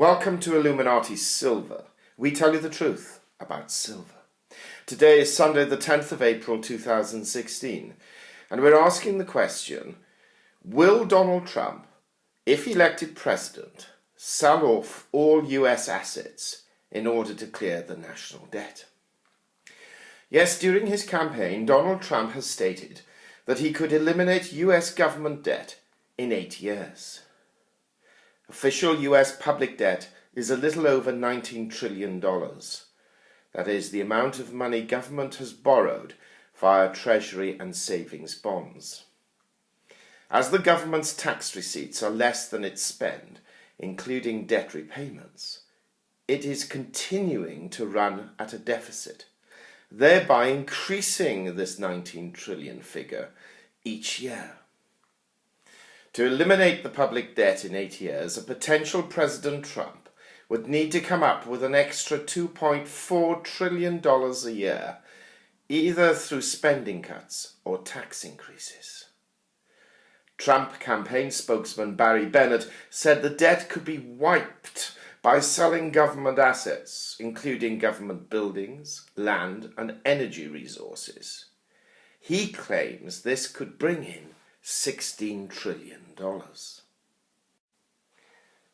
Welcome to Illuminati Silver. We tell you the truth about silver. Today is Sunday the 10th of April 2016 and we're asking the question, will Donald Trump, if elected president, sell off all US assets in order to clear the national debt? Yes, during his campaign, Donald Trump has stated that he could eliminate US government debt in 8 years. Official US public debt is a little over $19 trillion. That is the amount of money government has borrowed via treasury and savings bonds. As the government's tax receipts are less than its spend, including debt repayments, it is continuing to run at a deficit, thereby increasing this 19 trillion figure each year. To eliminate the public debt in 8 years, a potential President Trump would need to come up with an extra $2.4 trillion a year, either through spending cuts or tax increases. Trump campaign spokesman Barry Bennett said the debt could be wiped by selling government assets, including government buildings, land, and energy resources. He claims this could bring in $16 trillion.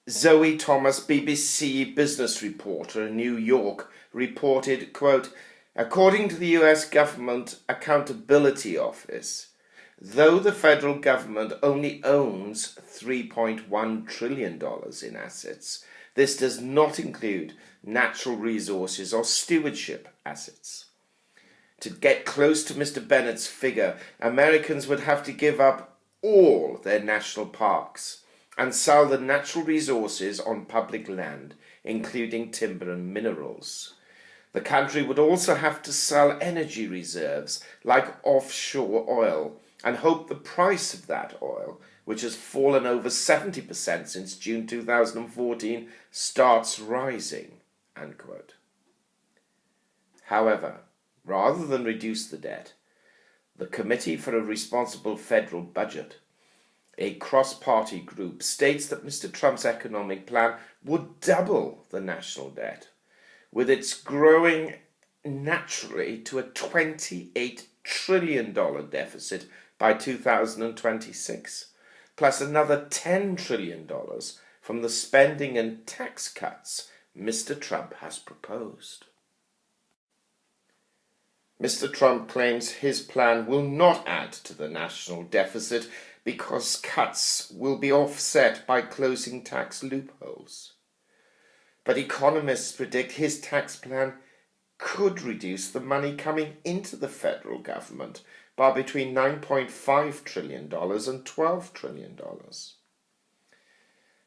Zoe Thomas, BBC business reporter in New York, reported, quote, according to the US Government Accountability Office, though the federal government only owns $3.1 trillion in assets, this does not include natural resources or stewardship assets. To get close to Mr. Bennett's figure, Americans would have to give up all their national parks and sell the natural resources on public land, including timber and minerals. The country would also have to sell energy reserves like offshore oil and hope the price of that oil, which has fallen over 70% since June 2014, starts rising, end quote. However, rather than reduce the debt, the Committee for a Responsible Federal Budget, a cross-party group, states that Mr. Trump's economic plan would double the national debt, with its growing naturally to a $28 trillion deficit by 2026, plus another $10 trillion from the spending and tax cuts Mr. Trump has proposed. Mr. Trump claims his plan will not add to the national deficit because cuts will be offset by closing tax loopholes. But economists predict his tax plan could reduce the money coming into the federal government by between $9.5 trillion and $12 trillion.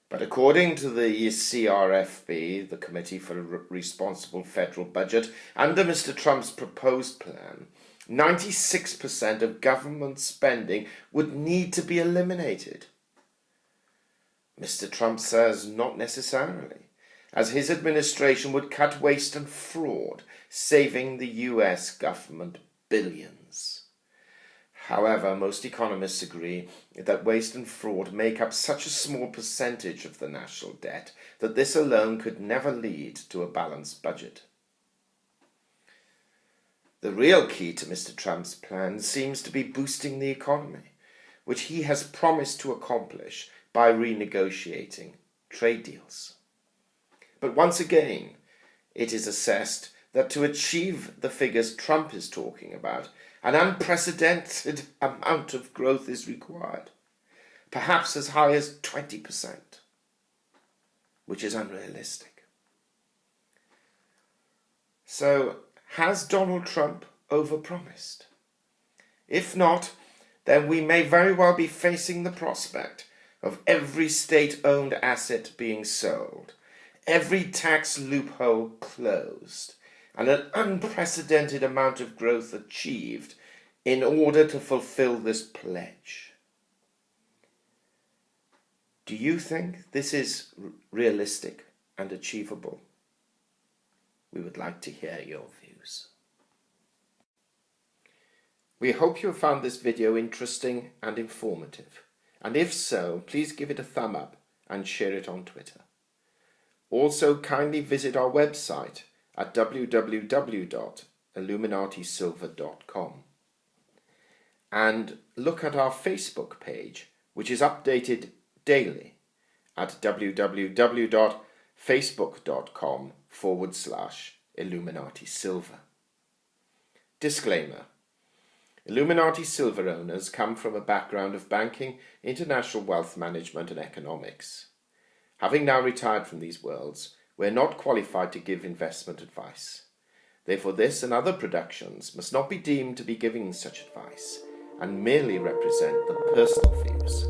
But according to the CRFB, the Committee for a Responsible Federal Budget, under Mr. Trump's proposed plan, 96% of government spending would need to be eliminated. Mr. Trump says not necessarily, as his administration would cut waste and fraud, saving the US government billions. However, most economists agree that waste and fraud make up such a small percentage of the national debt that this alone could never lead to a balanced budget. The real key to Mr. Trump's plan seems to be boosting the economy, which he has promised to accomplish by renegotiating trade deals. But once again, it is assessed that to achieve the figures Trump is talking about, an unprecedented amount of growth is required, perhaps as high as 20%, which is unrealistic. So, has Donald Trump overpromised? If not, then we may very well be facing the prospect of every state-owned asset being sold, every tax loophole closed, and an unprecedented amount of growth achieved in order to fulfill this pledge. Do you think this is realistic and achievable? We would like to hear your views. We hope you have found this video interesting and informative, and if so, please give it a thumb up and share it on Twitter. Also, kindly visit our website at www.illuminatisilver.com and look at our Facebook page, which is updated daily at www.facebook.com/Illuminati Silver. Disclaimer: Illuminati Silver owners come from a background of banking, international wealth management and economics. Having now retired from these worlds, we are not qualified to give investment advice. Therefore, this and other productions must not be deemed to be giving such advice and merely represent the personal views